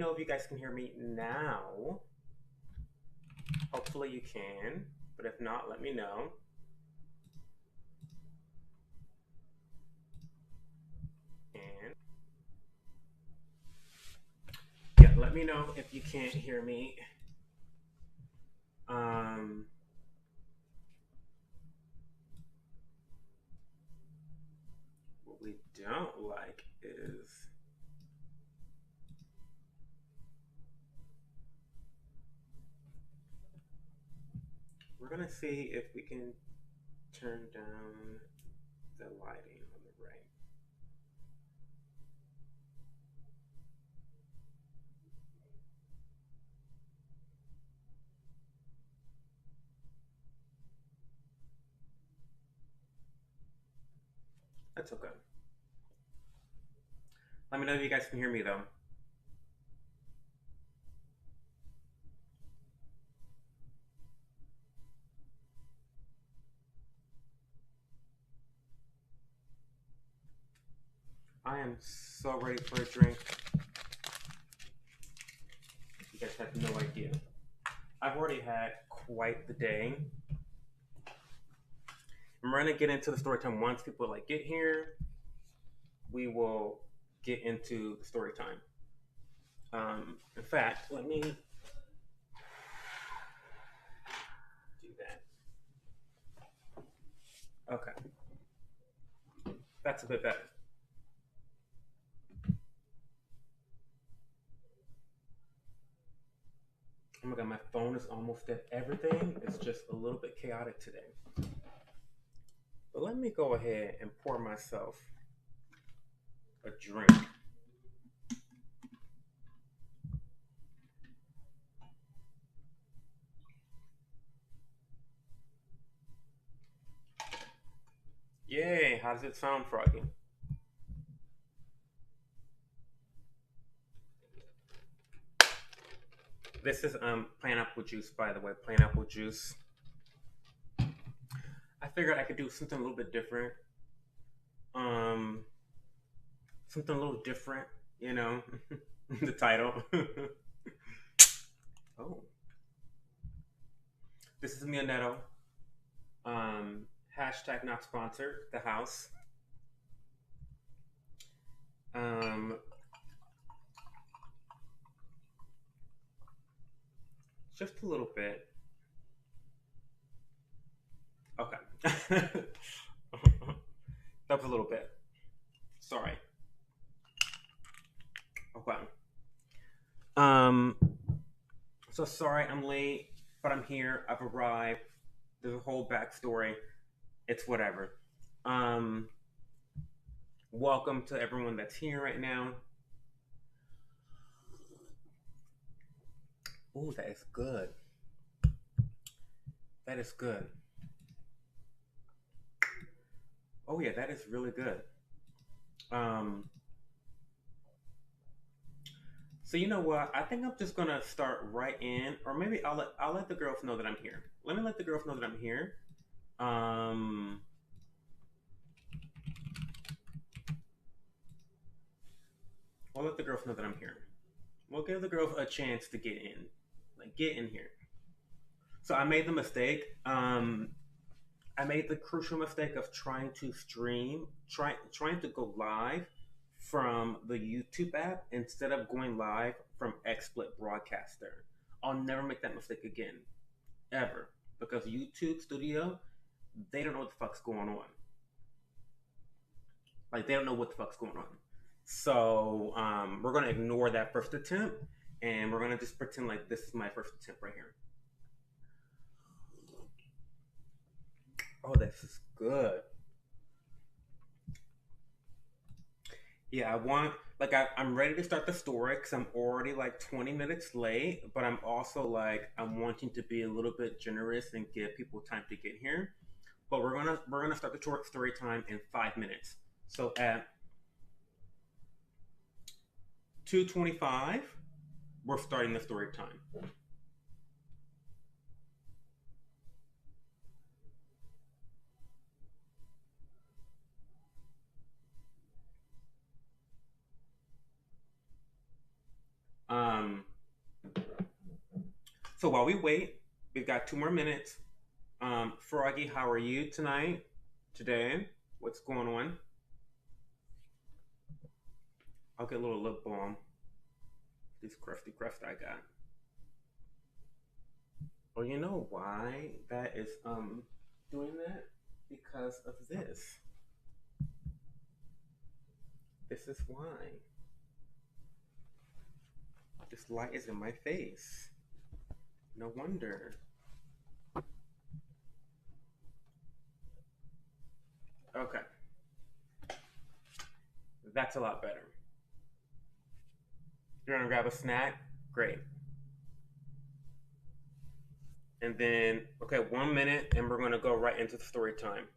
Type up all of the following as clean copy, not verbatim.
know if you guys can hear me now. Hopefully you can, but if not, let me know. And yeah, let me know if you can't hear me. What we don't like is we're gonna see if we can turn down the lighting on the right. That's okay. Let me know if you guys can hear me though. I am so ready for a drink. You guys have no idea. I've already had quite the day. I'm gonna get into the story time once people like get here. We will get into the story time. In fact, let me do that. Okay, that's a bit better. Oh my god, my phone is almost dead. Everything is just a little bit chaotic today. But let me go ahead and pour myself a drink. Yay, how does it sound, Froggy? This is pineapple juice, by the way. Pineapple juice. I figured I could do something a little bit different. Um, Something a little different, you know. The title. Oh, this is Mia Netto. Hashtag not sponsored. The house. Um, just a little bit. Okay. That was a little bit. Sorry. Okay. Um, so sorry I'm late, but I'm here. I've arrived. There's a whole backstory. It's whatever. Um, Welcome to everyone that's here right now. Ooh, that is good. That is good. Oh yeah, that is really good. Um, so you know what? I think I'm just gonna start right in, or maybe I'll let the girls know that I'm here. Let me let the girls know that I'm here. Um, I'll let the girls know that I'm here. We'll give the girls a chance to get in, like get in here. So I made the mistake. I made the crucial mistake of trying to trying to go live from the YouTube app instead of going live from XSplit Broadcaster. I'll never make that mistake again, ever, because YouTube Studio, they don't know what the fuck's going on. Like they don't know what the fuck's going on. So we're gonna ignore that first attempt, and we're gonna just pretend like this is my first attempt right here. Oh, this is good. Yeah, I want like I'm ready to start the story because I'm already like 20 minutes late, but I'm also like I'm wanting to be a little bit generous and give people time to get here. But we're gonna start the short story time in 5 minutes. So at 2:25, we're starting the story time. So while we wait, we've got 2 more minutes. Froggy, how are you tonight? Today? What's going on? I'll get a little lip balm. This crusty crust I got. Oh, you know why that is doing that? Because of this. This is why. This light is in my face. No wonder. Okay, that's a lot better. You're gonna grab a snack? Great. And then, okay, 1 minute, and we're gonna go right into the story time.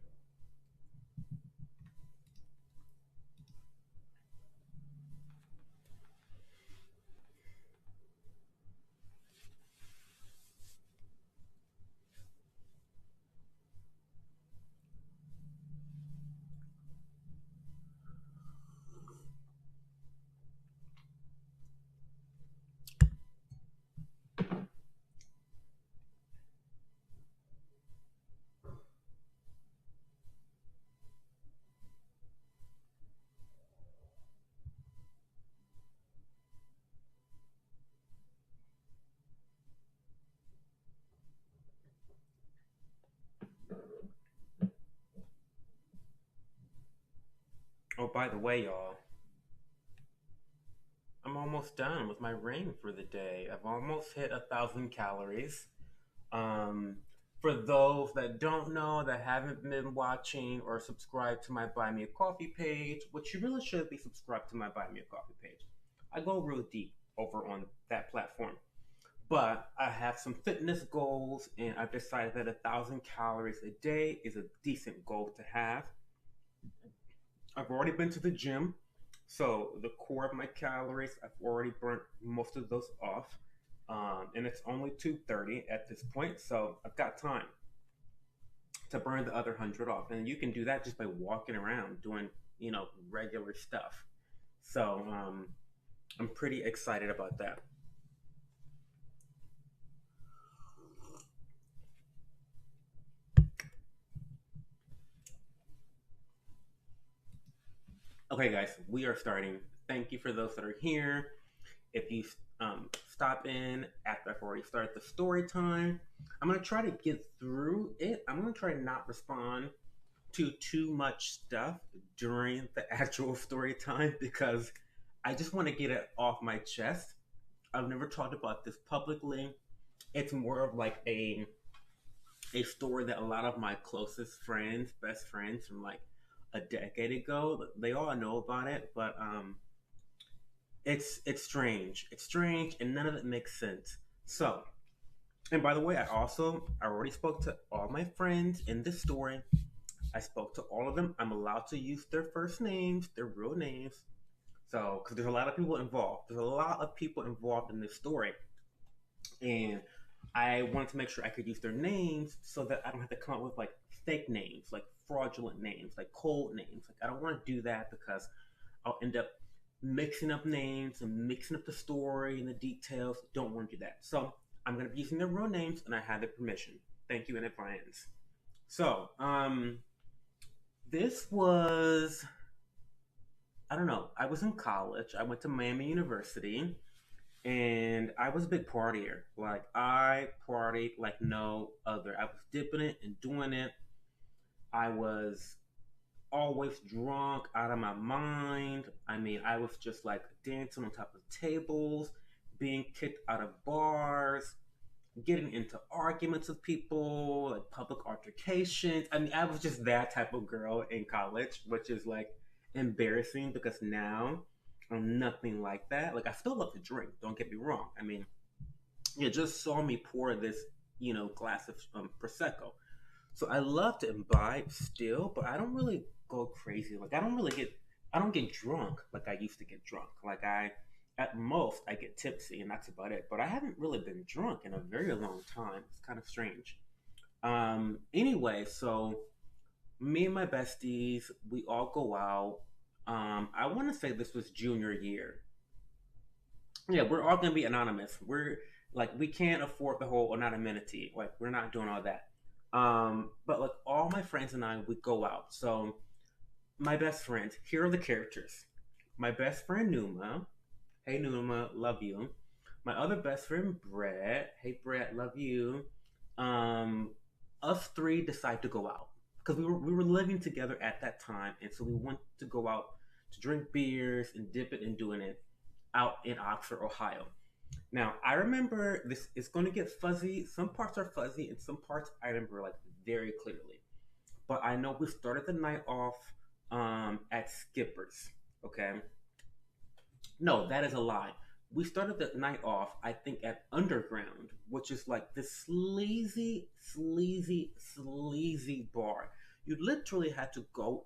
Oh, by the way, y'all, I'm almost done with my ring for the day. I've almost hit 1,000 calories. Um, for those that don't know, that haven't been watching or subscribed to my Buy Me a Coffee page, which you really should be subscribed to my Buy Me a Coffee page. I go real deep over on that platform. But I have some fitness goals, and I've decided that 1,000 calories a day is a decent goal to have. I've already been to the gym, so the core of my calories, I've already burnt most of those off. And it's only 2:30 at this point, so I've got time to burn the other 100 off. And you can do that just by walking around doing, regular stuff. So I'm pretty excited about that. Okay, guys, we are starting. Thank you for those that are here. If you stop in after I've already started the story time, I'm going to try to get through it. I'm going to try to not respond to too much stuff during the actual story time because I just want to get it off my chest. I've never talked about this publicly. It's more of like a story that a lot of my closest friends, best friends from like a decade ago, they all know about it, but it's strange. It's strange, and none of it makes sense. So, and by the way, I already spoke to all my friends in this story. I spoke to all of them. I'm allowed to use their first names, their real names. So, because there's a lot of people involved. There's a lot of people involved in this story, and I wanted to make sure I could use their names so that I don't have to come up with like fake names, like fraudulent names, like cold names. Like I don't want to do that because I'll end up mixing up names and mixing up the story and the details. Don't want to do that. So I'm going to be using their real names, and I have their permission. Thank you in advance. So, this was, I don't know, I was in college. I went to Miami University, and I was a big partier. Like, I partied like no other. I was dipping it and doing it. I was always drunk out of my mind. I mean, I was just like dancing on top of tables, being kicked out of bars, getting into arguments with people, like public altercations. I mean, I was just that type of girl in college, which is like embarrassing because now I'm nothing like that. Like, I still love to drink, don't get me wrong. I mean, you just saw me pour this, glass of Prosecco. So I love to imbibe still, but I don't really go crazy. Like I don't get drunk like I used to get drunk. At most, I get tipsy, and that's about it. But I haven't really been drunk in a very long time. It's kind of strange. Anyway, so me and my besties, we all go out. I want to say this was junior year. Yeah, we're all gonna be anonymous. We're Like we can't afford the whole or not amenity. Like we're not doing all that. But like all my friends and I would go out. So my best friends, here are the characters. My best friend Numa. Hey Numa, love you. My other best friend Brett. Hey Brett, love you. Um, us three decide to go out because we were living together at that time, and so we want to go out to drink beers and dip it and doing it out in Oxford, Ohio. Now I remember this is going to get fuzzy. Some parts are fuzzy, and some parts I remember like very clearly. But I know we started the night off at Skipper's. Okay, no, that is a lie. We started the night off, I think, at Underground, which is like this sleazy bar. You literally had to go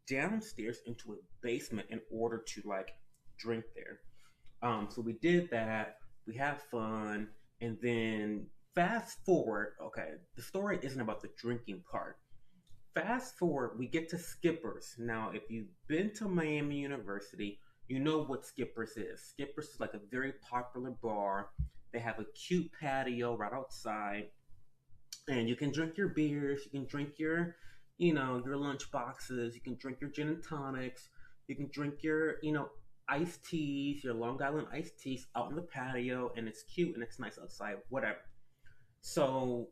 downstairs into a basement in order to like drink there. So we did that. We had fun, and then fast forward. Okay, the story isn't about the drinking part. Fast forward, we get to Skippers. Now, if you've been to Miami University, you know what Skippers is. Skippers is like a very popular bar. They have a cute patio right outside, and you can drink your beers, you can drink your, your lunch boxes, you can drink your gin and tonics, you can drink your, iced teas, your Long Island iced teas out on the patio, and it's cute and it's nice outside, whatever. So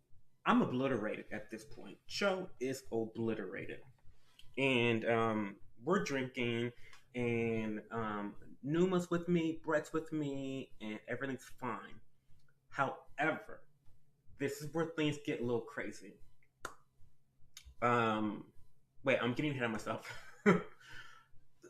I'm obliterated at this point. Cho is obliterated. And we're drinking, and Numa's with me, Brett's with me, and everything's fine. However, this is where things get a little crazy. Um, Wait, I'm getting ahead of myself.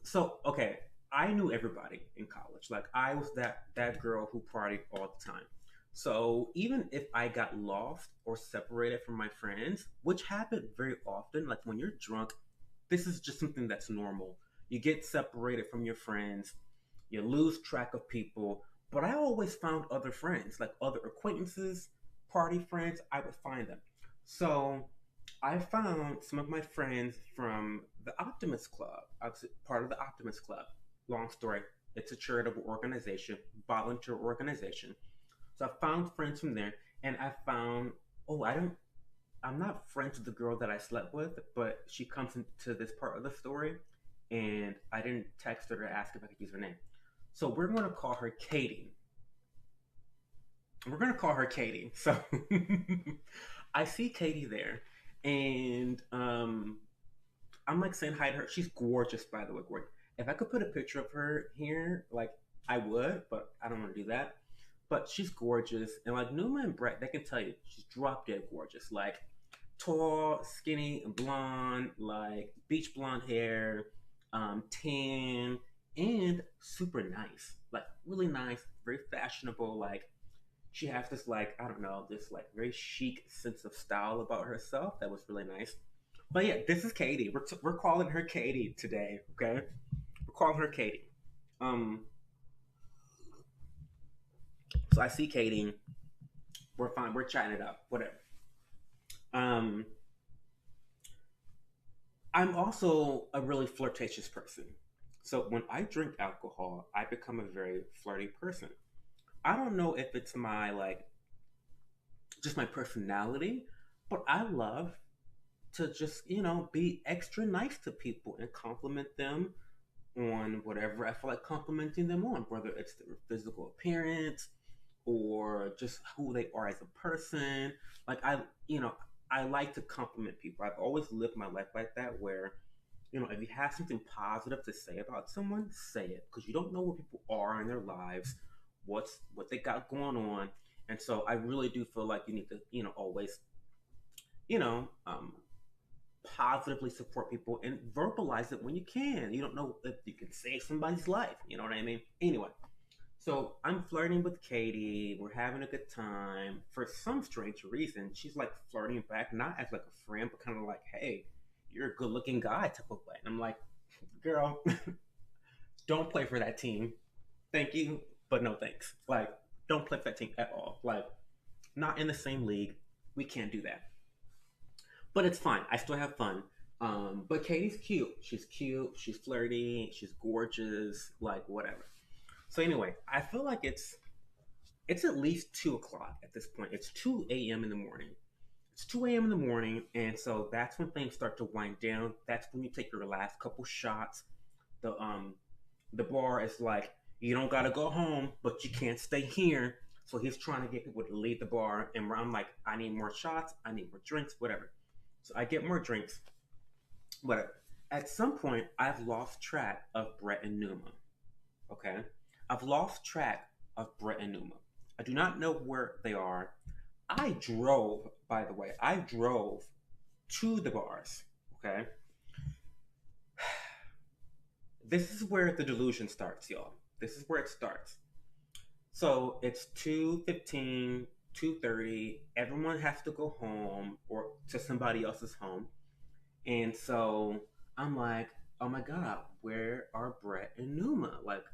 So, okay, I knew everybody in college. Like, I was that girl who partied all the time. So even if I got lost or separated from my friends, which happened very often, like when you're drunk, this is just something that's normal. You get separated from your friends, you lose track of people. But I always found other friends, like other acquaintances, party friends. I would find them. So I found some of my friends from the Optimist Club. I was part of the Optimist Club. Long story. It's a charitable organization, volunteer organization. So I found friends from there, and I found, oh, I'm not friends with the girl that I slept with, but she comes into this part of the story, and I didn't text her to ask if I could use her name. So we're going to call her Katie. We're going to call her Katie. So I see Katie there, and I'm like saying hi to her. She's gorgeous, by the way. Gorgeous. If I could put a picture of her here, like I would, but I don't want to do that. But she's gorgeous, and like Numa and Brett, they can tell you she's drop dead gorgeous. Like tall, skinny, and blonde, like beach blonde hair, tan, and super nice. Like really nice, very fashionable. Like she has this like I don't know, this like very chic sense of style about herself that was really nice. But yeah, this is Katie. We're calling her Katie today. Okay, we're calling her Katie. Um, so I see Katie. We're fine. We're chatting it up. Whatever. Um, I'm also a really flirtatious person. So when I drink alcohol, I become a very flirty person. I don't know if it's my like just my personality, but I love to just, be extra nice to people and compliment them on whatever I feel like complimenting them on, whether it's their physical appearance or just who they are as a person. Like you know, I like to compliment people. I've always lived my life like that, where if you have something positive to say about someone, say it because you don't know where people are in their lives, what they got going on, and so I really do feel like you need to, always, you know, um, positively support people and verbalize it when you can. You don't know if you can save somebody's life. You know what I mean? Anyway, so I'm flirting with Katie. We're having a good time. For some strange reason, she's like flirting back, not as like a friend, but kind of like, hey, you're a good looking guy type of way. And I'm like, girl, don't play for that team. Thank you, but no thanks. Like, don't play for that team at all. Like, not in the same league. We can't do that. But it's fine. I still have fun. But Katie's cute. She's cute. She's flirty. She's gorgeous. Like, whatever. So anyway, I feel like it's It's at least 2 o'clock at this point. It's 2 a.m. in the morning. It's 2 a.m. in the morning, and so that's when things start to wind down. That's when you take your last couple shots. The bar is like, you don't gotta go home, but you can't stay here. So he's trying to get people to leave the bar, and I'm like, I need more shots, I need more drinks, whatever. So I get more drinks, whatever. At some point, I've lost track of Brett and Numa. Okay, I've lost track of Brett and Numa. I do not know where they are. I drove, by the way, I drove to the bars. Okay, this is where the delusion starts, y'all. This is where it starts. So it's 2:15, 2:30. Everyone has to go home or to somebody else's home. And so I'm like, oh my God, where are Brett and Numa? Like,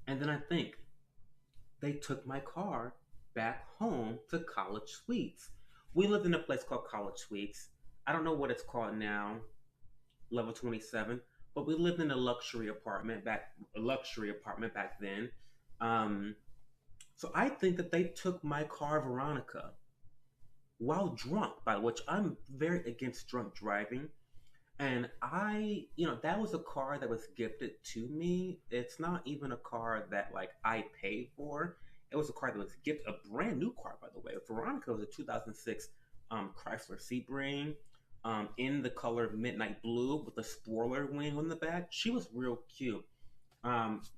and then I think they took my car back home to College Suites. We lived in a place called College Suites. I don't know what it's called now, level 27, but we lived in a luxury apartment back then. Um, so I think that they took my car, Veronica, while drunk, by which I'm very against drunk driving. And that was a car that was gifted to me. It's not even a car that like I paid for. It was a car that was gifted, a brand new car, by the way. Veronica was a 2006 Chrysler Sebring, in the color midnight blue with a spoiler wing on the back. She was real cute,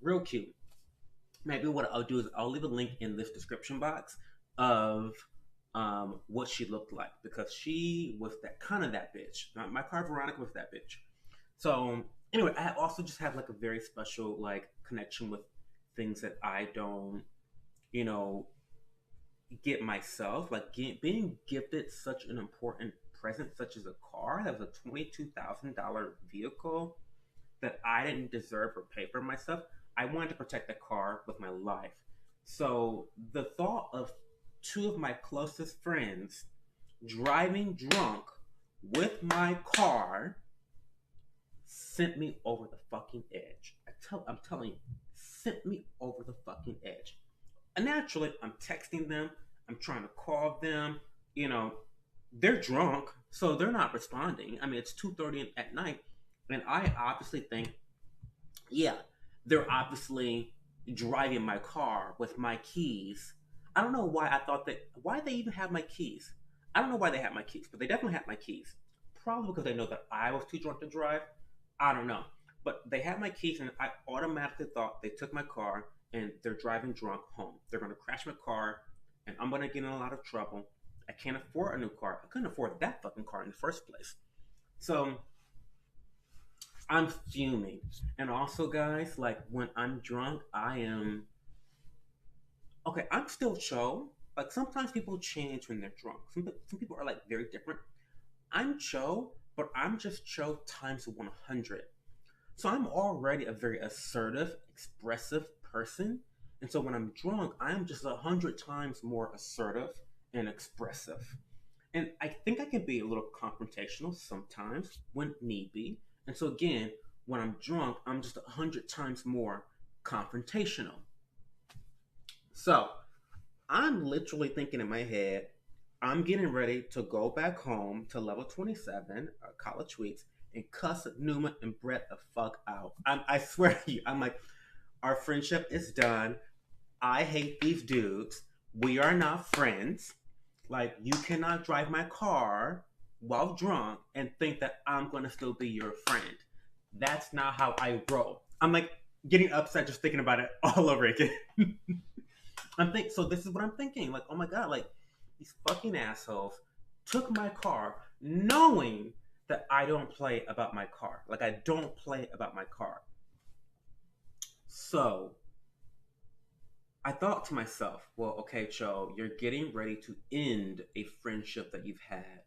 real cute. Maybe what I'll do is I'll leave a link in this description box of what she looked like because she was that kind of that bitch. My car Veronica was that bitch. So anyway, I also just have like a very special like connection with things that I don't, you know, get myself. Like being gifted such an important present, such as a car that was a $22,000 vehicle that I didn't deserve or pay for myself. I wanted to protect the car with my life. So the thought of two of my closest friends driving drunk with my car sent me over the fucking edge. I'm telling you, sent me over the fucking edge. And naturally, I'm texting them. I'm trying to call them. You know, they're drunk, so they're not responding. I mean, it's 2:30 at night, and I obviously think, yeah, they're obviously driving my car with my keys. I don't know why I thought that. Why they even have my keys? I don't know why they have my keys, but they definitely have my keys. Probably because they know that I was too drunk to drive. I don't know, but they had my keys, and I automatically thought they took my car and they're driving drunk home. They're going to crash my car, and I'm going to get in a lot of trouble. I can't afford a new car. I couldn't afford that fucking car in the first place. So I'm fuming. And also, guys, like when I'm drunk, I am okay. I'm still Cho. Like sometimes people change when they're drunk. Some people are like very different. I'm Cho, but I'm just Cho times 100. So I'm already a very assertive, expressive person. And so when I'm drunk, I'm just 100 times more assertive and expressive. And I think I can be a little confrontational sometimes when need be. And so again, when I'm drunk, I'm just 100 times more confrontational. So I'm literally thinking in my head, I'm getting ready to go back home to level 27, college weeks, and cuss Numa and Brett the fuck out. I swear to you, I'm like, our friendship is done. I hate these dudes. We are not friends. Like, you cannot drive my car while drunk and think that I'm going to still be your friend. That's not how I roll. I'm like getting upset just thinking about it all over again. So this is what I'm thinking. Like, oh my God, like these fucking assholes took my car knowing that I don't play about my car. Like, I don't play about my car. So I thought to myself, well, okay, Cho, you're getting ready to end a friendship that you've had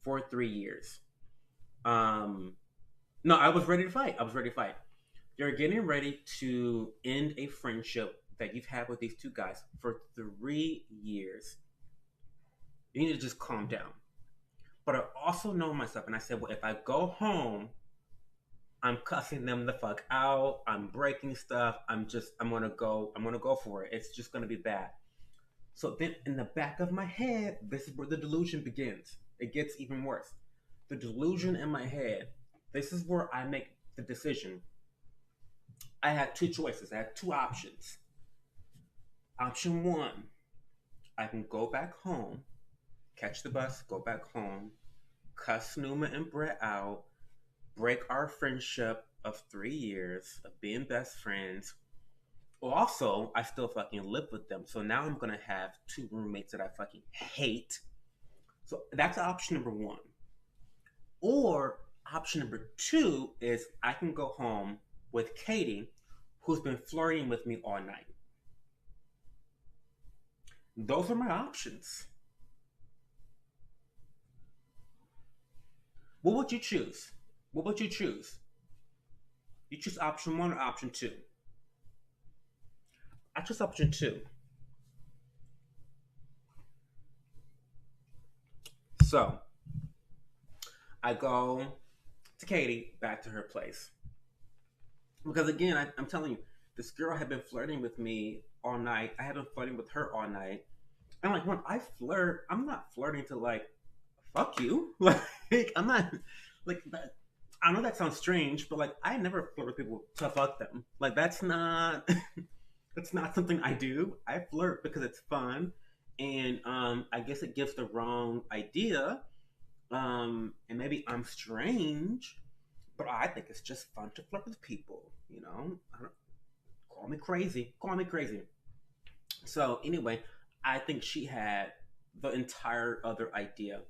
for 3 years. Um, no, I was ready to fight. I was ready to fight. You're getting ready to end a friendship that you've had with these two guys for 3 years. You need to just calm down. But I also know myself, and I said, well, if I go home, I'm cussing them the fuck out. I'm breaking stuff. I'm gonna go for it. It's just gonna be bad. So then in the back of my head, this is where the delusion begins. It gets even worse. The delusion in my head, this is where I make the decision. I had two choices, I had two options. Option one, I can go back home, catch the bus, go back home, cuss Numa and Brett out, break our friendship of 3 years of being best friends. Also, I still fucking live with them. So now I'm gonna have two roommates that I fucking hate. So that's option number one. Or option number two is I can go home with Katie, who's been flirting with me all night. Those are my options. What would you choose? What would you choose? You choose option one or option two? I choose option two. So I go to Katie back to her place. Because again, I'm telling you, this girl had been flirting with me all night. I had been flirting with her all night. And like when I flirt, I'm not flirting to like fuck you. Like I'm not like that. I know that sounds strange, but like I never flirt with people to fuck them. Like that's not that's not something I do. I flirt because it's fun, and I guess it gives the wrong idea. And maybe I'm strange, but I think it's just fun to flirt with people. You know, I don't, call me crazy. Call me crazy. So anyway, I think she had the entire other idea.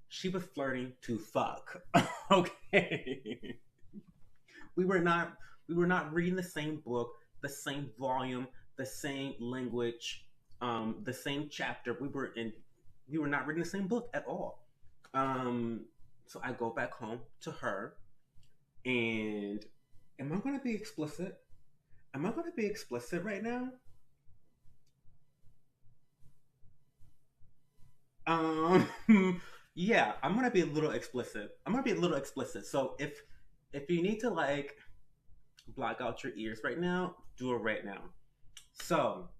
She was flirting to fuck. Okay. we were not we were not reading the same book, the same volume, the same language, the same chapter. We were not reading the same book at all. Um so I go back home to her, and am I gonna be explicit? Am I gonna be explicit right now? Um, yeah, I'm gonna be a little explicit. I'm gonna be a little explicit. So if you need to like block out your ears right now, do it right now. So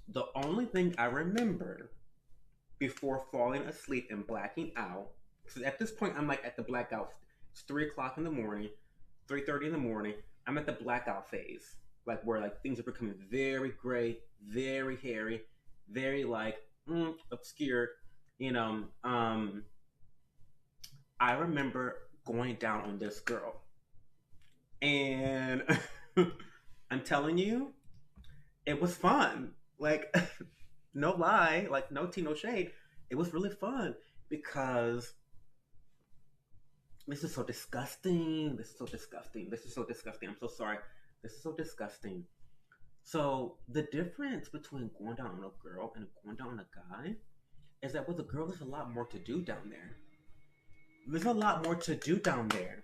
the only thing I remember before falling asleep and blacking out, because at this point I'm like at the blackout. It's 3 o'clock in the morning, 3:30 in the morning. I'm at the blackout phase, like where like things are becoming very gray, very hairy, very like obscured. You know, I remember going down on this girl, and I'm telling you, it was fun. Like, no lie, like no tea, no shade. It was really fun because this is so disgusting. This is so disgusting. This is so disgusting. I'm so sorry. This is so disgusting. So the difference between going down on a girl and going down on a guy is that with a girl, there's a lot more to do down there. There's a lot more to do down there.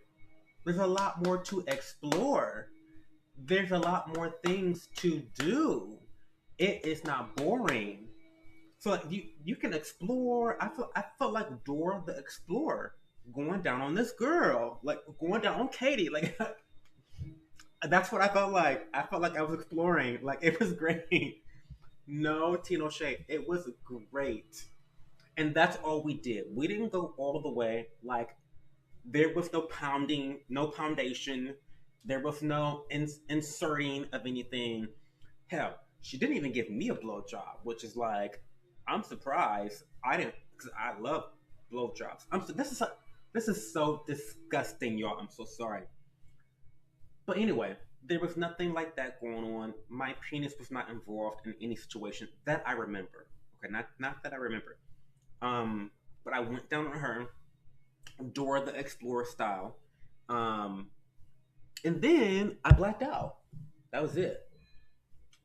There's a lot more to explore. There's a lot more things to do. It is not boring. So like you can explore. I felt like Dora the Explorer going down on this girl, like going down on Katie. Like that's what I felt like. I felt like I was exploring. Like it was great. No Tino Shade. It was great. And that's all we did. We didn't go all the way. Like there was no pounding, no poundation. There was no inserting of anything. Hell, she didn't even give me a blowjob, which is like, I'm surprised. I didn't, because I love blowjobs. This is so disgusting, y'all. I'm so sorry. But anyway, there was nothing like that going on. My penis was not involved in any situation that I remember. Okay, not that I remember. But I went down on her, Dora the Explorer style. Um, and then I blacked out. That was it.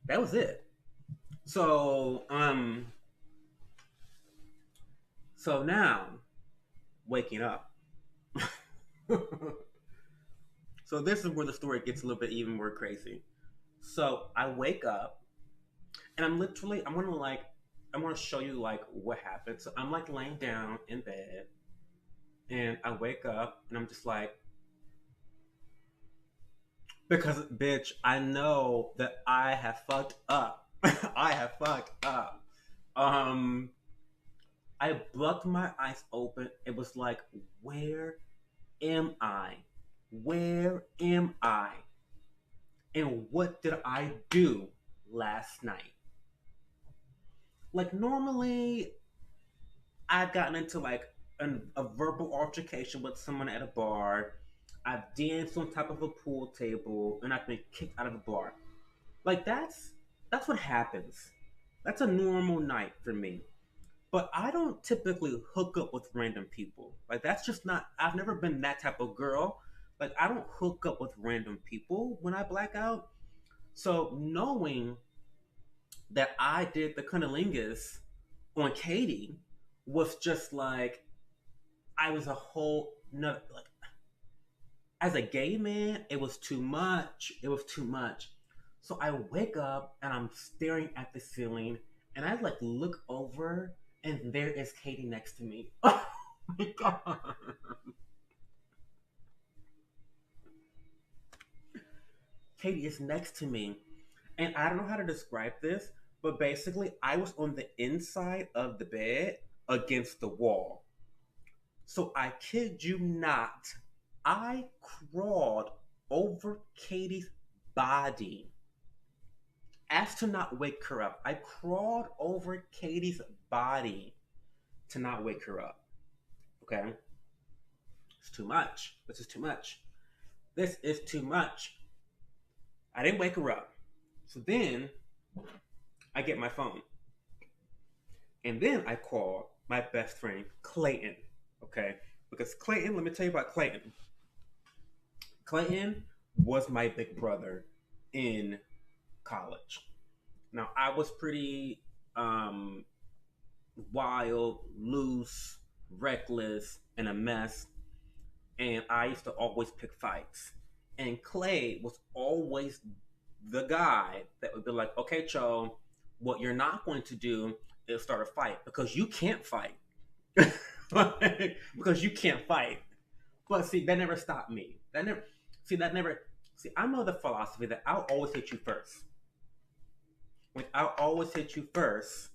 That was it. So, so now waking up. So this is where the story gets a little bit even more crazy. So I wake up, and I'm gonna show you like what happened. So I'm like laying down in bed, and I wake up, and I'm just like, because bitch, I know that I have fucked up. I have fucked up. Um, I plucked my eyes open. It was like, where am I? Where am I? And what did I do last night? Like, normally, I've gotten into like a verbal altercation with someone at a bar. I've danced on top of a pool table, and I've been kicked out of a bar. Like, that's what happens. That's a normal night for me. But I don't typically hook up with random people. Like, that's just not. I've never been that type of girl. Like, I don't hook up with random people when I black out. So knowing that I did the cunnilingus on Katie was just like, I was a whole no. Like, as a gay man, it was too much. It was too much. So I wake up and I'm staring at the ceiling, and I like look over, and there is Katie next to me. Oh my god! Katie is next to me, and I don't know how to describe this, but basically, I was on the inside of the bed against the wall. So I kid you not, I crawled over Katie's body as to not wake her up. I crawled over Katie's body to not wake her up. Okay? It's too much. This is too much. This is too much. I didn't wake her up. So then I get my phone. And then I call my best friend, Clayton. Okay? Because Clayton, let me tell you about Clayton. Clayton was my big brother in college. Now, I was pretty wild, loose, reckless, and a mess. And I used to always pick fights. And Clay was always the guy that would be like, okay, Cho, what you're not going to do is start a fight because you can't fight. Because you can't fight. But see, that never stopped me. That never, see, I'm of the philosophy that I'll always hit you first. Like, I'll always hit you first.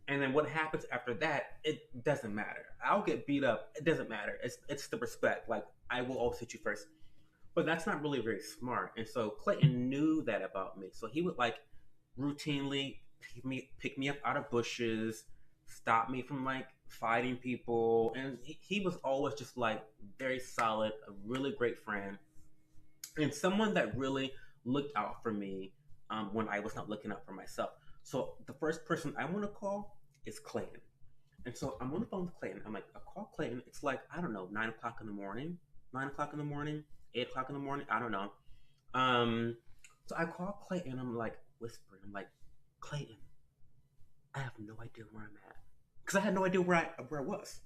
And then what happens after that, it doesn't matter. I'll get beat up. It doesn't matter. It's the respect. Like, I will always hit you first. But that's not really very smart. And so Clayton knew that about me. So he would like routinely pick me up out of bushes, stop me from like fighting people. And he was always just like very solid, a really great friend, and someone that really looked out for me when I was not looking out for myself. So the first person I want to call is Clayton. And so I'm on the phone with Clayton. I'm like, I call Clayton. It's like, I don't know, 9 o'clock in the morning, 9 o'clock in the morning, 8 o'clock in the morning. I don't know. Um, so I call Clayton. I'm like whispering. I'm like, Clayton, I have no idea where I'm at because I had no idea where I was.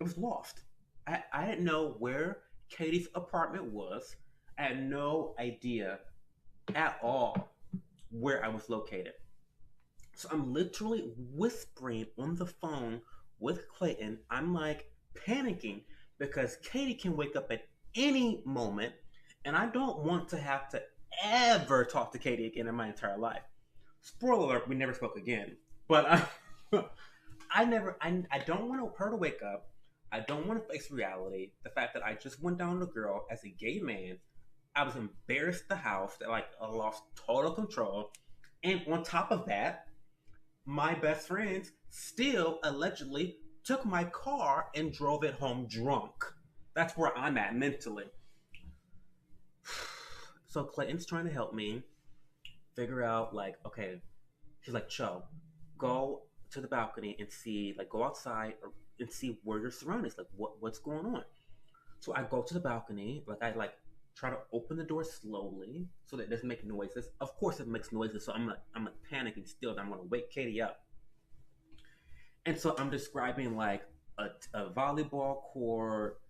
I was lost. I didn't know where Katie's apartment was. I had no idea at all where I was located. So I'm literally whispering on the phone with Clayton. I'm like panicking because Katie can wake up at any moment, and I don't want to have to ever talk to Katie again in my entire life. Spoiler alert: we never spoke again. But I don't want her to wake up. I don't want to face reality. The fact that I just went down on a girl as a gay man. I was embarrassed the house that like I lost total control. And on top of that, my best friends still allegedly took my car and drove it home drunk. That's where I'm at mentally. So Clayton's trying to help me figure out like, okay, she's like, Cho, go to the balcony and see, like, go outside and see where your surroundings, like, what's going on. So I go to the balcony, like, I like try to open the door slowly so that it doesn't make noises. Of course, it makes noises, so I'm like panicking still. That I'm gonna wake Katie up, and so I'm describing like a volleyball court.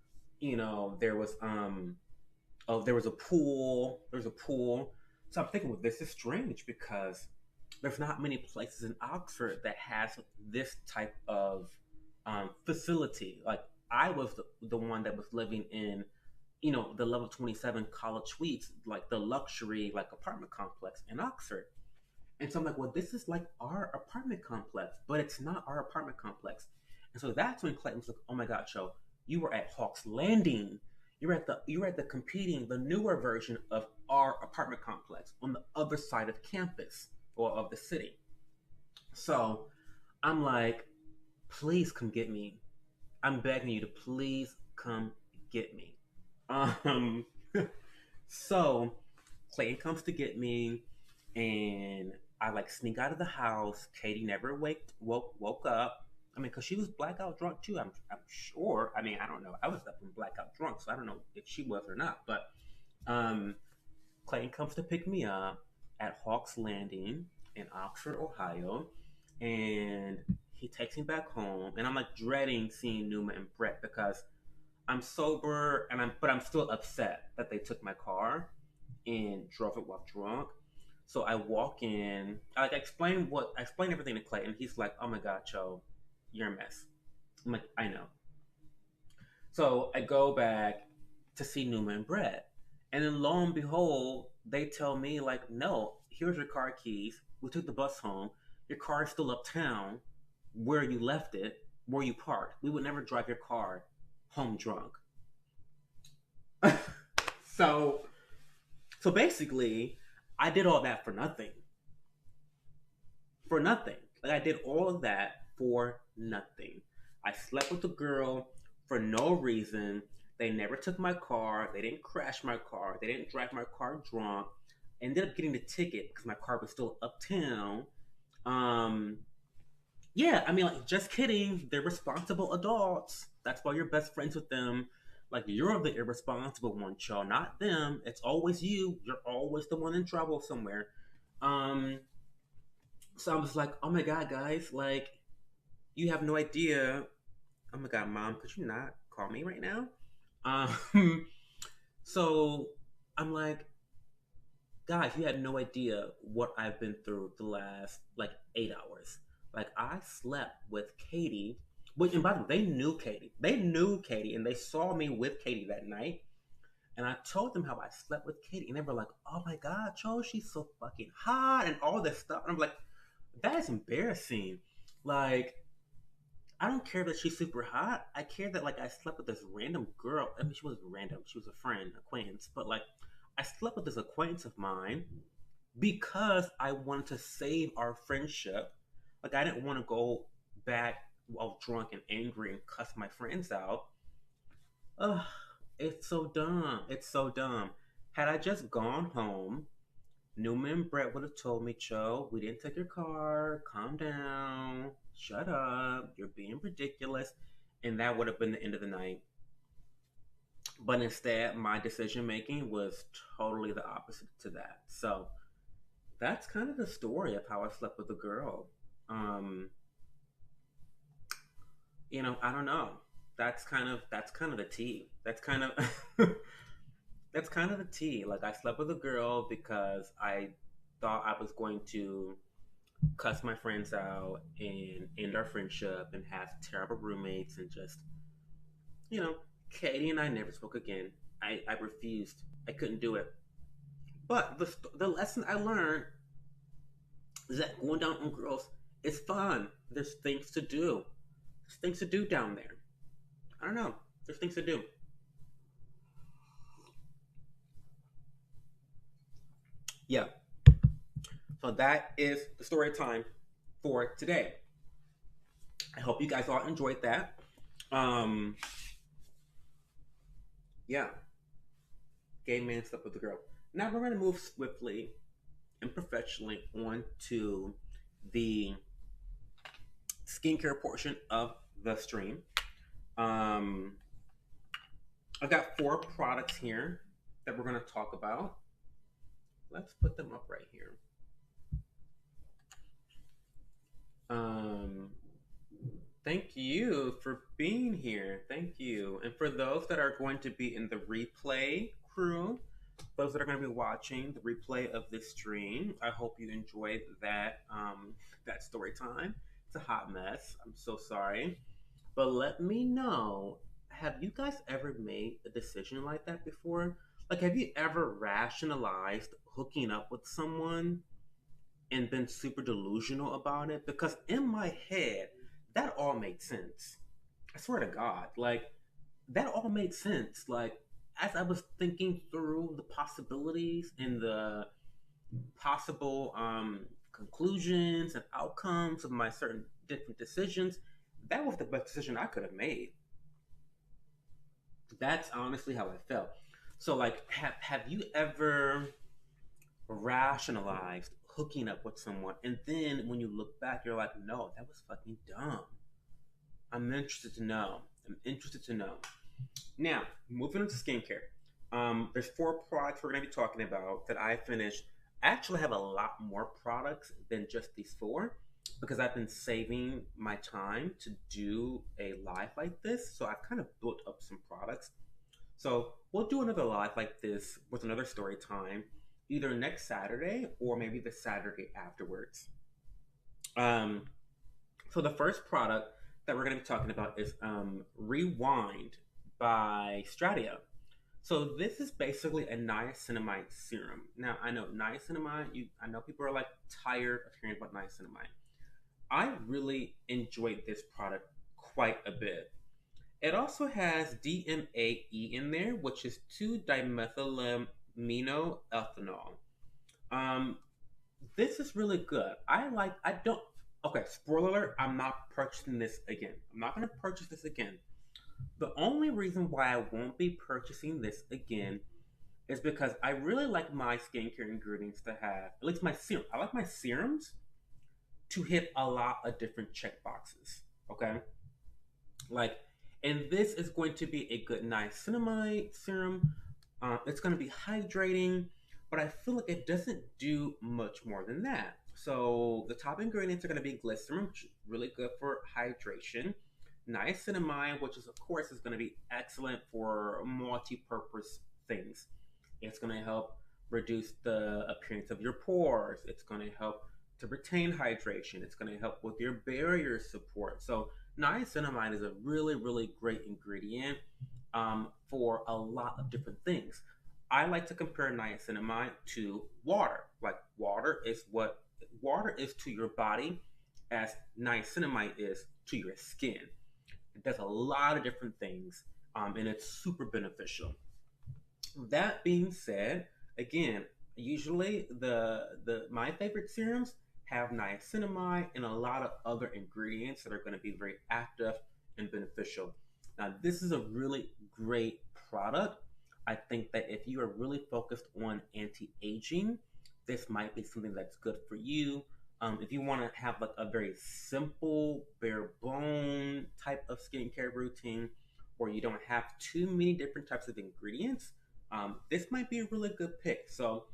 There was oh, there was a pool. There's a pool. So I'm thinking, well, this is strange because there's not many places in Oxford that has this type of facility. Like, I was the one that was living in, the level 27 college suites, like the luxury like apartment complex in Oxford. And so I'm like, well, this is like our apartment complex, but it's not our apartment complex. And so that's when Clayton was like, oh my God, Joe, you were at Hawks Landing. You're at the competing, the newer version of our apartment complex on the other side of campus or of the city. So I'm like, please come get me. I'm begging you to please come get me. Um, so Clayton comes to get me, and I like sneak out of the house. Katie never woke up. I mean, cause she was blackout drunk too. I'm sure. I mean, I don't know. I was up and blackout drunk, so I don't know if she was or not. But um, Clayton comes to pick me up at Hawks Landing in Oxford, Ohio, and he takes me back home. And I'm like dreading seeing Numa and Brett because I'm sober and I'm still upset that they took my car and drove it while drunk. So I walk in, I explain everything to Clayton. He's like, "Oh my God, Joe, you're a mess." I'm like, "I know." So I go back to see Numa and Brett, and then lo and behold, they tell me like, "No, here's your car keys. We took the bus home. Your car is still uptown, where you left it, where you parked. We would never drive your car home drunk." so so basically, I did all that for nothing. For nothing. Like I did all of that for nothing. I slept with a girl for no reason. They never took my car. They didn't crash my car. They didn't drive my car drunk. I ended up getting the ticket because my car was still uptown. Um, yeah, I mean, like, just kidding. They're responsible adults. That's why you're best friends with them. Like, you're the irresponsible one, Cho, not them. It's always you. You're always the one in trouble somewhere. Um, so I was like, oh my God, guys, like, you have no idea. Oh my God, mom, could you not call me right now? Um, so I'm like, guys, you had no idea what I've been through the last like 8 hours. Like I slept with Katie, which and by the way, they knew Katie. They knew Katie, and they saw me with Katie that night. And I told them how I slept with Katie, and they were like, "Oh my God, Joe, she's so fucking hot," and all this stuff. And I'm like, "That is embarrassing." Like, I don't care that she's super hot. I care that like I slept with this random girl. I mean, she wasn't random. She was a friend, acquaintance. But like, I slept with this acquaintance of mine because I wanted to save our friendship. Like I didn't want to go back while drunk and angry and cuss my friends out. Ugh, it's so dumb. It's so dumb. Had I just gone home, Newman and Brett would have told me, Joe, we didn't take your car. Calm down. Shut up. You're being ridiculous. And that would have been the end of the night. But instead, my decision making was totally the opposite to that. So that's kind of the story of how I slept with a girl. Um, I don't know. That's kind of the tea. That's kind of that's kind of the tea. Like I slept with a girl because I thought I was going to cuss my friends out and end our friendship and have terrible roommates and just you know, Katie and I never spoke again. I refused. I couldn't do it. But the lesson I learned is that going down on girls is fun. There's things to do. There's things to do down there. I don't know. There's things to do. Yeah. So that is the story time for today. I hope you guys all enjoyed that. Um, yeah. Gay man slept with the girl. Now we're gonna move swiftly and professionally on to the skincare portion of the stream. Um, I've got four products here that we're going to talk about. Let's put them up right here. Um, thank you for being here. Thank you. And for those that are going to be in the replay crew, those that are going to be watching the replay of this stream, I hope you enjoyed that story time. It's a hot mess. I'm so sorry. But let me know, have you guys ever made a decision like that before? Like, have you ever rationalized hooking up with someone and been super delusional about it because in my head, that all made sense. I swear to God, like that all made sense. Like as I was thinking through the possibilities and the possible conclusions and outcomes of my certain different decisions, that was the best decision I could have made. That's honestly how I felt. So, like, have you ever rationalized hooking up with someone, and then when you look back, you're like, no, that was fucking dumb. I'm interested to know. I'm interested to know. Now, moving on to skincare. There's four products we're going to be talking about that I finished. I actually have a lot more products than just these four because I've been saving my time to do a live like this. So I've kind of built up some products. So we'll do another live like this with another story time, either next Saturday or maybe the Saturday afterwards. Um, so the first product that we're going to be talking about is Rewind by Stratia. So this is basically a niacinamide serum. Now I know niacinamide. I know people are like tired of hearing about niacinamide. I really enjoyed this product quite a bit. It also has DMAE in there, which is 2-dimethylaminoethanol. Um, this is really good. I don't, okay, spoiler alert, I'm not purchasing this again. I'm not going to purchase this again. The only reason why I won't be purchasing this again is because I really like my skincare ingredients to have, at least my serum. I like my serums to hit a lot of different check boxes. Okay? Like, and this is going to be a good niacinamide serum. It's going to be hydrating, but I feel like it doesn't do much more than that. So the top ingredients are going to be glycerin, which is really good for hydration. Niacinamide, which is of course is going to be excellent for multi-purpose things. It's going to help reduce the appearance of your pores. It's going to help to retain hydration. It's going to help with your barrier support. So niacinamide is a really, really great ingredient for a lot of different things. I like to compare niacinamide to water. Like water is to your body as niacinamide is to your skin. It does a lot of different things, and it's super beneficial. That being said, again, usually the my favorite serums have niacinamide and a lot of other ingredients that are going to be very active and beneficial. Now, this is a really great product. I think that if you are really focused on anti-aging, this might be something that's good for you. If you want to have like a very simple, bare bone type of skincare routine, or you don't have too many different types of ingredients, this might be a really good pick. So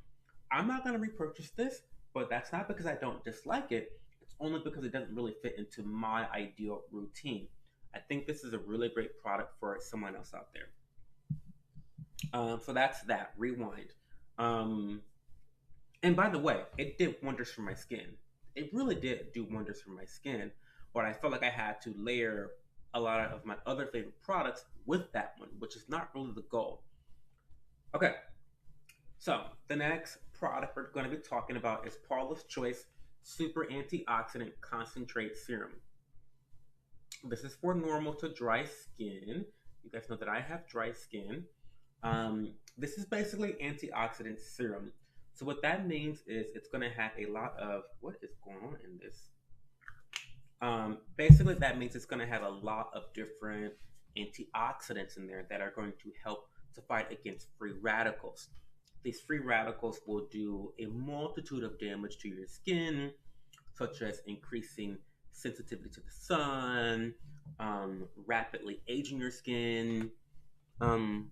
I'm not going to repurchase this, but that's not because I don't dislike it. It's only because it doesn't really fit into my ideal routine. I think this is a really great product for someone else out there. So that's that. Rewind. Um, and by the way, it did wonders for my skin. It really did do wonders for my skin, but I felt like I had to layer a lot of my other favorite products with that one, which is not really the goal. Okay, so the next product we're going to be talking about is Paula's Choice Super Antioxidant Concentrate Serum. This is for normal to dry skin. You guys know that I have dry skin. This is basically antioxidant serum. So what that means is it's going to have a lot of what is going on in this. Basically, that means it's going to have a lot of different antioxidants in there that are going to help to fight against free radicals. These free radicals will do a multitude of damage to your skin, such as increasing sensitivity to the sun, rapidly aging your skin. Um,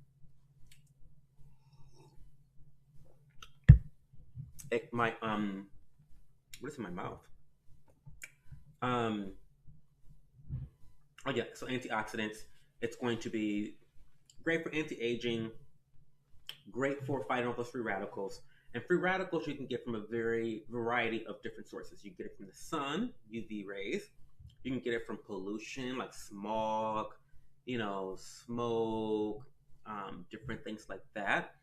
it might what is in my mouth? Um, oh yeah, so antioxidants. It's going to be great for anti-aging, great for fighting off those free radicals. And free radicals you can get from a very variety of different sources. You can get it from the sun, UV rays. You can get it from pollution like smog, smoke, different things like that.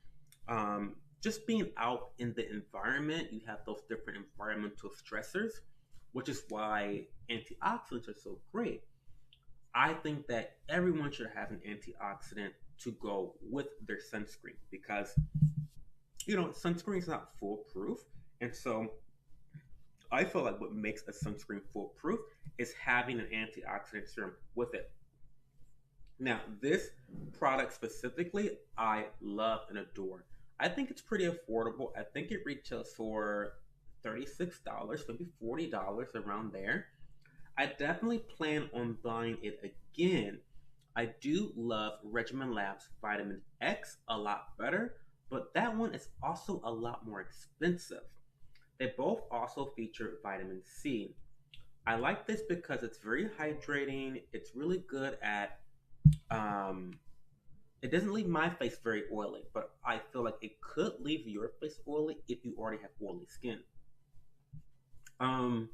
just being out in the environment, you have those different environmental stressors, which is why antioxidants are so great. I think that everyone should have an antioxidant to go with their sunscreen because, sunscreen is not foolproof. And so I feel like what makes a sunscreen foolproof is having an antioxidant serum with it. Now, this product specifically, I love and adore. I think it's pretty affordable. I think it retails for $36, maybe $40 around there. I definitely plan on buying it again. I do love Regimen Labs Vitamin X a lot better, but that one is also a lot more expensive. They both also feature vitamin C. I like this because it's very hydrating. It's really good at um, it doesn't leave my face very oily, but I feel like it could leave your face oily if you already have oily skin. Um,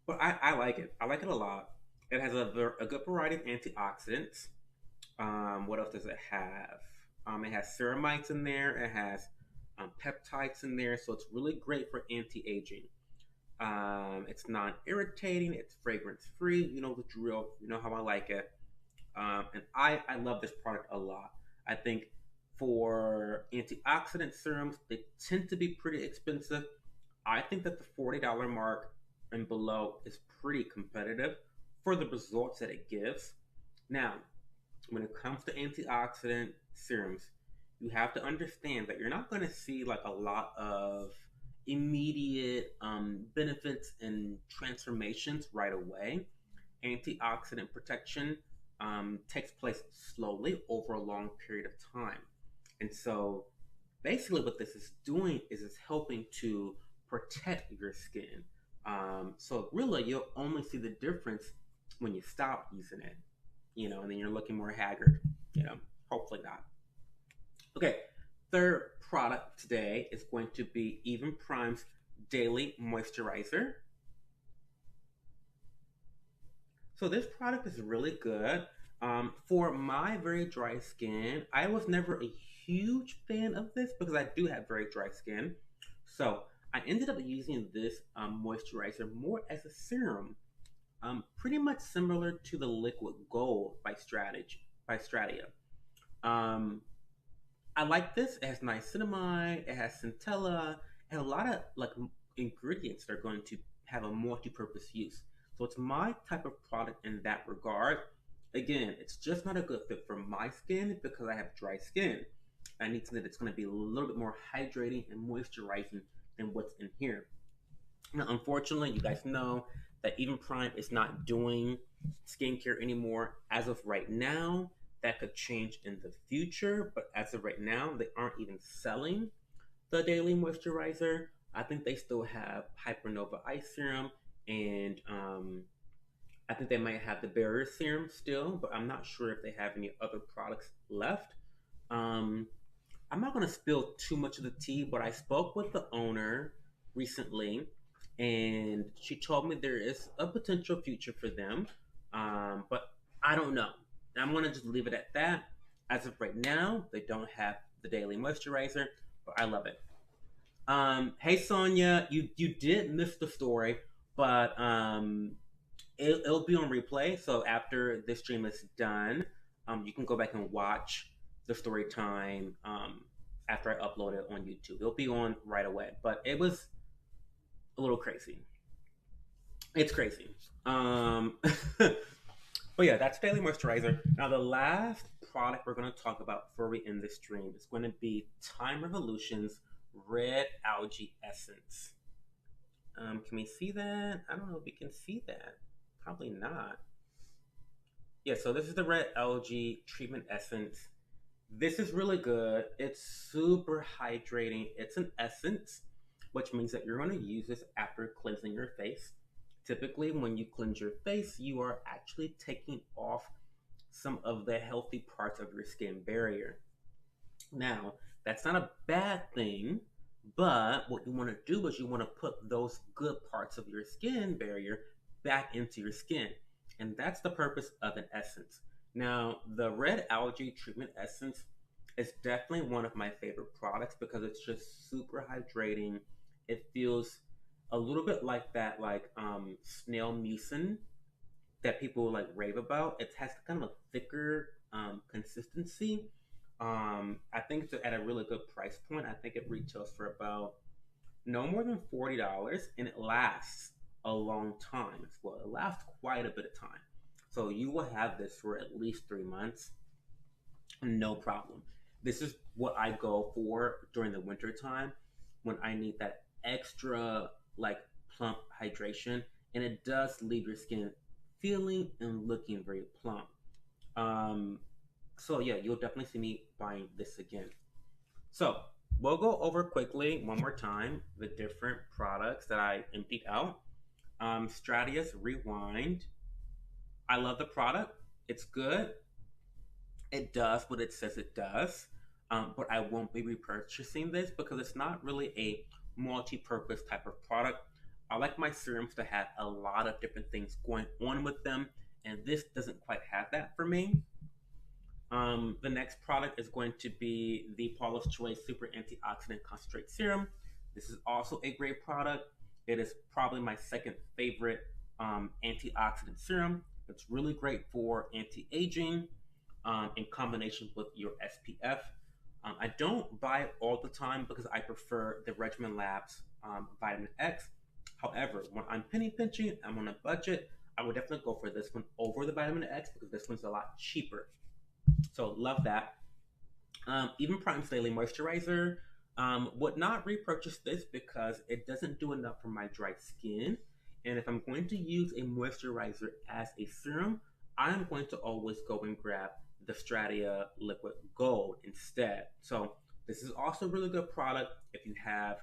but I like it. I like it a lot. It has a good variety of antioxidants. What else does it have? It has ceramides in there. It has peptides in there, so it's really great for anti-aging. It's non-irritating. It's fragrance-free. You know the drill. You know how I like it. And I love this product a lot. I think for antioxidant serums, they tend to be pretty expensive. I think that the $40 mark and below is pretty competitive for the results that it gives. Now, when it comes to antioxidant serums, you have to understand that you're not going to see like a lot of immediate benefits and transformations right away. Antioxidant protection takes place slowly over a long period of time. And so basically what this is doing is it's helping to protect your skin. So really you'll only see the difference when you stop using it, and then you're looking more haggard, hopefully not. Okay, third product today is going to be Even Prime's Daily Moisturizer. So this product is really good. For my very dry skin, I was never a huge fan of this because I do have very dry skin. So I ended up using this moisturizer more as a serum, pretty much similar to the Liquid Gold by Stratia. Um, I like this. It has niacinamide, it has centella, and a lot of ingredients that are going to have a multi-purpose use. So it's my type of product in that regard. Again, it's just not a good fit for my skin because I have dry skin. I need something that's going to be a little bit more hydrating and moisturizing than what's in here. Now, unfortunately, you guys know that Even Prime is not doing skincare anymore as of right now. That could change in the future, but as of right now, they aren't even selling the daily moisturizer. I think they still have Hypernova Ice Serum, and I think they might have the Barrier Serum still, but I'm not sure if they have any other products left. Um, I'm not going to spill too much of the tea, but I spoke with the owner recently, and she told me there is a potential future for them, but I don't know. I'm going to just leave it at that. As of right now, they don't have the daily moisturizer, but I love it. Hey Sonia, you did miss the story, but it'll be on replay. So after this stream is done, you can go back and watch the story time after I upload it on YouTube. It'll be on right away. But it was a little crazy. It's crazy. But yeah, that's Daily Moisturizer. Now the last product we're going to talk about before we end this stream is going to be Time Revolution's Red Algae Essence. Can we see that? I don't know if we can see that. Probably not. Yeah, so this is the Red Algae Treatment Essence. This is really good. It's super hydrating. It's an essence, which means that you're going to use this after cleansing your face. Typically, when you cleanse your face, you are actually taking off some of the healthy parts of your skin barrier. Now, that's not a bad thing, but what you want to do is you want to put those good parts of your skin barrier back into your skin. And that's the purpose of an essence. Now, the Red Algae Treatment Essence It's definitely one of my favorite products because it's just super hydrating. It feels a little bit like that, like snail mucin that people like rave about. It has kind of a thicker consistency. I think it's at a really good price point. I think it retails for about no more than $40, and it lasts a long time as well. It lasts quite a bit of time. So you will have this for at least 3 months, no problem. This is what I go for during the winter time when I need that extra like plump hydration, and it does leave your skin feeling and looking very plump. Um, so yeah, you'll definitely see me buying this again. So we'll go over quickly one more time the different products that I emptied out. Stratius Rewind. I love the product. It's good. It does what it says it does, but I won't be repurchasing this because it's not really a multi-purpose type of product. I like my serums to have a lot of different things going on with them, and this doesn't quite have that for me. The next product is going to be the Paula's Choice Super Antioxidant Concentrate Serum. This is also a great product. It is probably my second favorite antioxidant serum. It's really great for anti-aging in combination with your SPF. I don't buy it all the time because I prefer the Regimen Labs Vitamin X. However, when I'm penny pinching, I'm on a budget, I would definitely go for this one over the Vitamin X because this one's a lot cheaper. So love that. Even Prime's Daily Moisturizer. Would not repurchase this because it doesn't do enough for my dry skin. And if I'm going to use a moisturizer as a serum, I'm going to always go and grab the Stratia Liquid Gold instead. So this is also a really good product if you have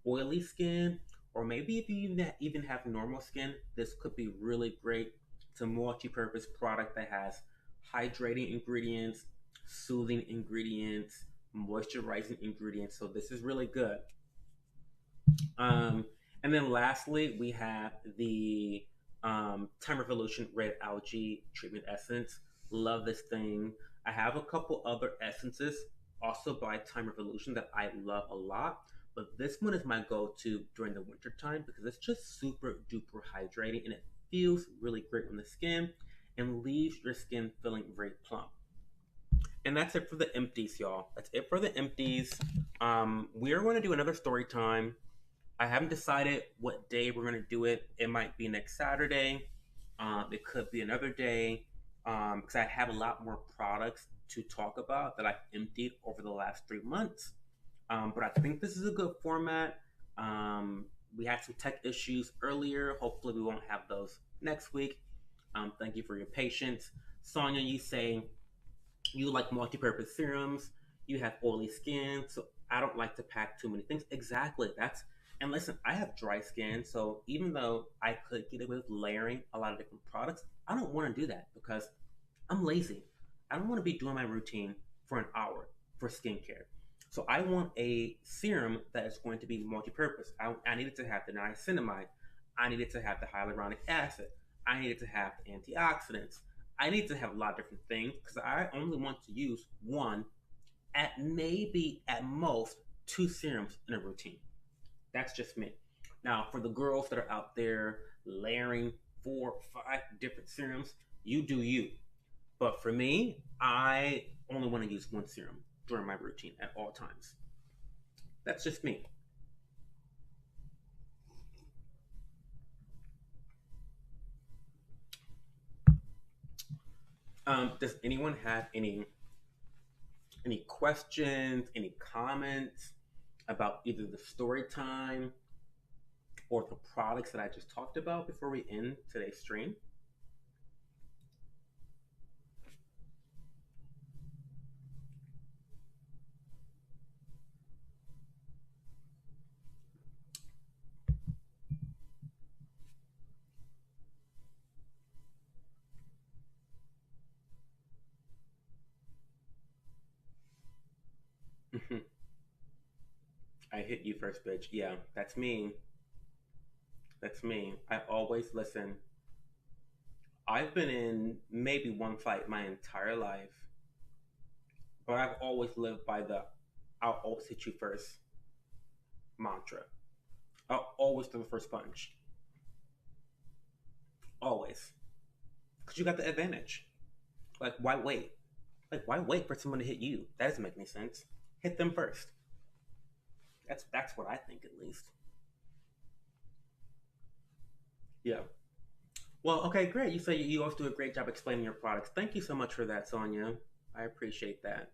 oily skin, or maybe if you even have normal skin. This could be really great. It's a multi-purpose product that has hydrating ingredients, soothing ingredients, moisturizing ingredients. So this is really good. Um, and then lastly, we have the Time Revolution Red Algae Treatment Essence. Love this thing. I have a couple other essences also by Time Revolution that I love a lot. But this one is my go-to during the winter time because it's just super duper hydrating and it feels really great on the skin and leaves your skin feeling very plump. And that's it for the empties, y'all. That's it for the empties. We're going to do another story time. I haven't decided what day we're going to do it. It might be next Saturday. It could be another day because I have a lot more products to talk about that I've emptied over the last 3 months. But I think this is a good format. We had some tech issues earlier. Hopefully, we won't have those next week. Thank you for your patience. Sonia, you say you like multi-purpose serums, you have oily skin, so I don't like to pack too many things. Exactly. That's and listen, I have dry skin, so even though I could get away with layering a lot of different products, I don't want to do that because I'm lazy. I don't want to be doing my routine for an hour for skincare. So I want a serum that is going to be multi-purpose. I needed to have the niacinamide. I needed to have the hyaluronic acid. I needed to have the antioxidants. I need to have a lot of different things because I only want to use one at maybe at most two serums in a routine. That's just me. Now, for the girls that are out there layering 4, 5 different serums, you do you. But for me, I only want to use one serum during my routine at all times. That's just me. Does anyone have any questions, any comments about either the story time or the products that I just talked about before we end today's stream? I hit you first, bitch. Yeah, that's me. That's me. I always listen. I've been in maybe one fight my entire life, but I've always lived by the "I'll always hit you first" mantra. I'll always throw the first punch, always, because you got the advantage. Like, why wait? Like, why wait for someone to hit you? That doesn't make any sense. Hit them first. That's what I think, at least. Yeah. Well, okay, great. You say you always do a great job explaining your products. Thank you so much for that, Sonia. I appreciate that.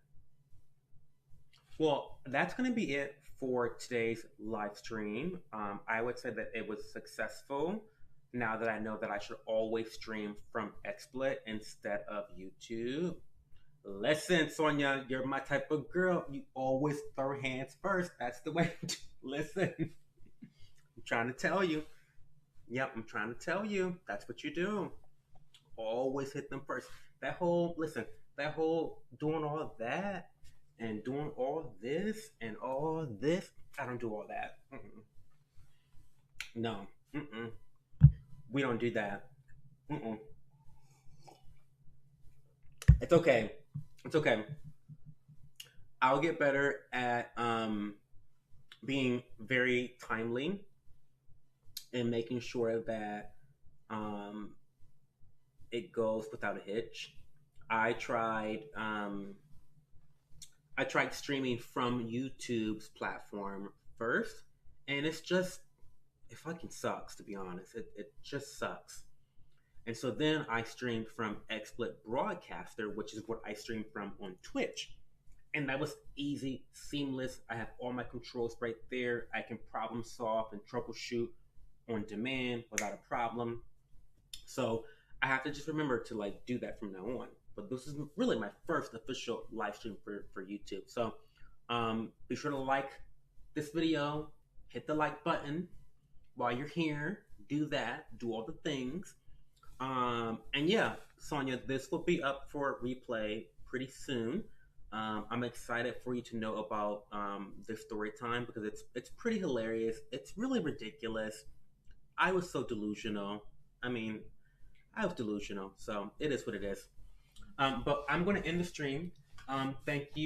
Well, that's going to be it for today's live stream. I would say that it was successful. Now that I know that I should always stream from XSplit instead of YouTube. Listen, Sonia, you're my type of girl. You always throw hands first. That's the way. Listen, I'm trying to tell you. Yep, I'm trying to tell you. That's what you do. Always hit them first. Listen, that whole doing all that and doing all this and all this, I don't do all that. Mm-mm. No, mm-mm. We don't do that. Mm-mm. It's okay. It's okay. I'll get better at being very timely and making sure that um, it goes without a hitch. I tried I tried streaming from YouTube's platform first, and it fucking sucks, to be honest. It just sucks. And so then I streamed from XSplit Broadcaster, which is what I streamed from on Twitch. And that was easy, seamless. I have all my controls right there. I can problem solve and troubleshoot on demand without a problem. So I have to just remember to like do that from now on. But this is really my first official live stream for YouTube. So be sure to like this video, hit the like button while you're here. Do that, do all the things. And yeah, Sonia, this will be up for replay pretty soon. I'm excited for you to know about this story time because it's pretty hilarious. It's really ridiculous. I was so delusional. I mean, I was delusional, so it is what it is. But I'm going to end the stream. Thank you